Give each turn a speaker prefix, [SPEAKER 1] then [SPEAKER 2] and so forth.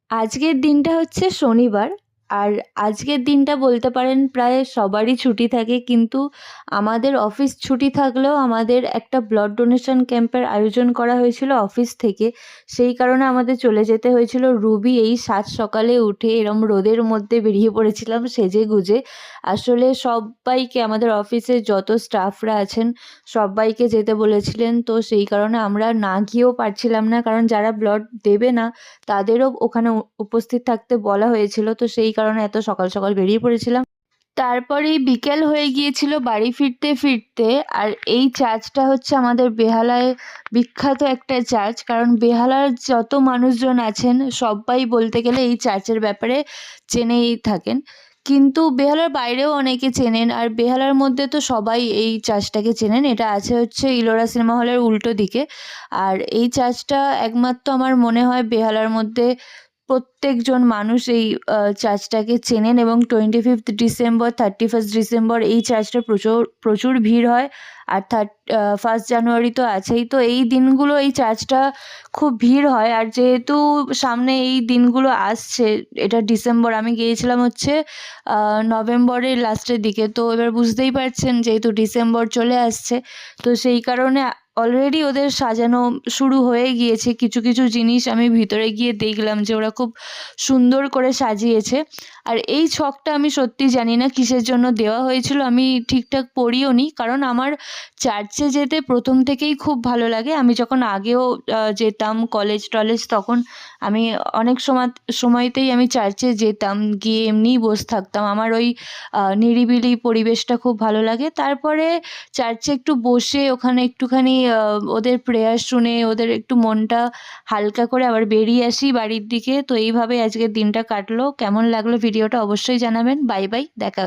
[SPEAKER 1] আজকের দিনটা হচ্ছে শনিবার। আর আজকের দিনটা বলতে পারেন প্রায় সবারই ছুটি থাকে, কিন্তু আমাদের অফিস ছুটি থাকলেও আমাদের একটা ব্লাড ডোনেশন ক্যাম্পের আয়োজন করা হয়েছিল অফিস থেকে। সেই কারণে আমাদের চলে যেতে হয়েছিল রুবি। এই সাত সকালে উঠে এরম রোদের মধ্যে বেরিয়ে পড়েছিলাম সেজেগুজে। আসলে সব্বাইকে, আমাদের অফিসের যত স্টাফরা আছেন সব্বাইকে যেতে বলেছিলেন, তো সেই কারণে আমরা না গিয়েও পারছিলাম না, কারণ যারা ব্লাড দেবে না তাদেরও ওখানে উপস্থিত থাকতে বলা হয়েছিল। তো সেই কারণে এত সকাল সকাল বেরিয়ে পড়েছিলাম। তারপরেই বিকেল হয়ে গিয়েছিল বাড়ি ফিরতে ফিরতে। আর এই চার্চটা হচ্ছে আমাদের বেহালায় বিখ্যাত একটা চার্চ, কারণ বেহালার যত মানুষজন আছেন সবাই বলতে গেলে এই চার্চের ব্যাপারে জেনেই থাকেন। কিন্তু বেহালার বাইরেও অনেকে চেনেন, আর বেহালার মধ্যে তো সবাই এই চার্চটাকে চেনেন। এটা আছে হচ্ছে ইলোরা সিনেমা হলের উল্টো দিকে। আর এই চার্চটা একমাত্র আমার মনে হয় বেহালার মধ্যে প্রত্যেকজন মানুষ এই চার্চটাকে চেনেন, এবং 25th ডিসেম্বর, 31st ডিসেম্বর এই চার্চটা প্রচুর প্রচুর ভিড় হয়। আর 1st জানুয়ারি তো আছেই। তো এই দিনগুলো এই চার্চটা খুব ভিড় হয়। আর যেহেতু সামনে এই দিনগুলো আসছে, এটা ডিসেম্বর, আমি গিয়েছিলাম হচ্ছে নভেম্বরের লাস্টের দিকে। তো এবার বুঝতেই পারছেন যেহেতু ডিসেম্বর চলে আসছে, তো সেই কারণে অলরেডি ওদের সাজানো শুরু হয়ে গিয়েছে। কিছু কিছু জিনিস আমি ভিতরে গিয়ে দেখলাম যে ওরা খুব সুন্দর করে সাজিয়েছে। আর এই ছকটা আমি সত্যি জানি না কিসের জন্য দেওয়া হয়েছিল, আমি ঠিকঠাক পড়িও নি, কারণ আমার চার্চে যেতে প্রথম থেকেই খুব ভালো লাগে। আমি যখন আগেও যেতাম কলেজ টলেজ, তখন আমি অনেক সময়তেই আমি চার্চে যেতাম, গিয়ে এমনিই বসে থাকতাম। আমার ওই নিরিবিলি পরিবেশটা খুব ভালো লাগে। তারপরে চার্চে একটু বসে ওখানে একটুখানি ওদের প্রেয়ার শুনে ওদের একটু মনটা হালকা করে আবার বেরিয়ে আসি বাড়ির দিকে। তো এইভাবে আজকের দিনটা কাটলো। কেমন লাগলো ভিডিওটা অবশ্যই জানাবেন। বাই বাই, দেখা হচ্ছে।